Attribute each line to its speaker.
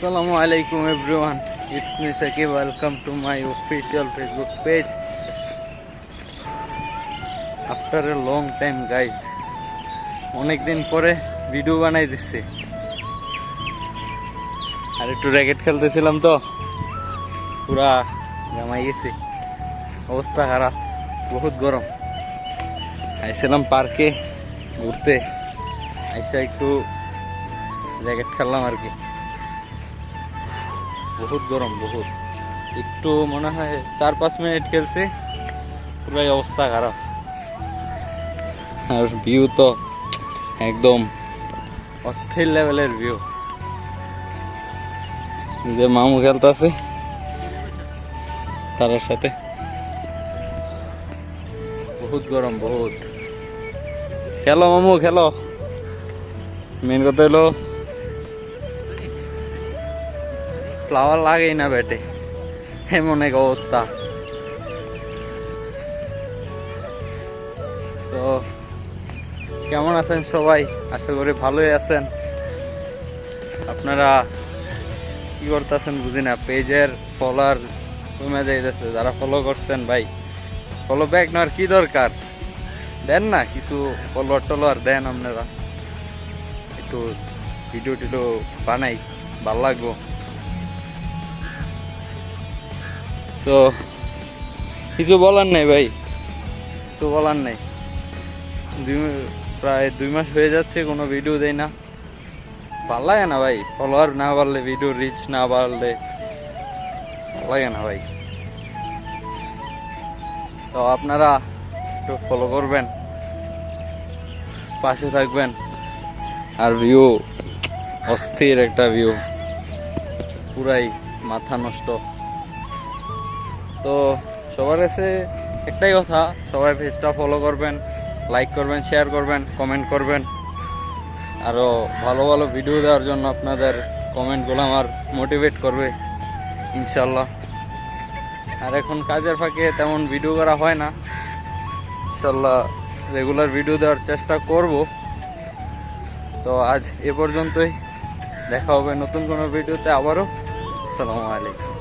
Speaker 1: Assalamu alaikum everyone. It's me Saki. Welcome to my official Facebook page. After a long time guys, অনেক দিন পরে video বানাই দিচ্ছি। আর একটু র্যাকেট খেলতেছিলাম তো পুরা ঘামাই গেছি, অবস্থা খারাপ, বহুত গরম। আইছিলাম পার্কে ঘুরতে, আইসা একটু র্যাকেট খেললাম আর কি। বহুত গরম, বহুত। একটু মনে হয় 4-5 মিনিট খেলছে, পুরাই অবস্থা খারাপ। আর ভিউ তো একদম অস্থির লেভেলের ভিউ। যে মামু খেলতেছে তার সাথে, বহুত গরম, বহুত। খেলো মামু খেলো। মেন কথা হলো ফ্লাওয়ার লাগেই না ব্যাটে, এমন এক অবস্থা। তো কেমন আছেন সবাই? আশা করি ভালোই আছেন। আপনারা কি করতেছেন বুঝি না, পেজের ফলোয়ার কমে যাইতেছে। যারা ফলো করছেন ভাই, ফলো ব্যাক নেওয়ার কি দরকার, দেন না কিছু ফলোয়ার টলোয়ার দেন। আপনারা একটু ভিডিও টিডিও বানাই, ভাল লাগবো। তো কিছু বলার নেই ভাই, কিছু বলার নেই। প্রায় 2 মাস হয়ে যাচ্ছে কোনো ভিডিও দেই না। ভাল লাগে না ভাই, ফলোয়ার না বাড়লে, ভিডিও রিচ না বাড়লে ভাল লাগে না ভাই। তো আপনারা একটু ফলো করবেন, পাশে থাকবেন। আর ভিউ অস্থির একটা ভিউ, পুরাই মাথা নষ্ট। তো সবার কাছে একটাই কথা, সবাই পেজটা ফলো করবেন, লাইক করবেন, শেয়ার করবেন, কমেন্ট করবেন। আরও ভালো ভালো ভিডিও দেওয়ার জন্য আপনাদের কমেন্টগুলো আমার মোটিভেট করবে ইনশাল্লাহ। আর এখন কাজের ফাঁকে তেমন ভিডিও করা হয় না, ইনশাল্লাহ রেগুলার ভিডিও দেওয়ার চেষ্টা করব। তো আজ এ পর্যন্তই, দেখা হবে নতুন কোনো ভিডিওতে আবারও। আসসালামু আলাইকুম।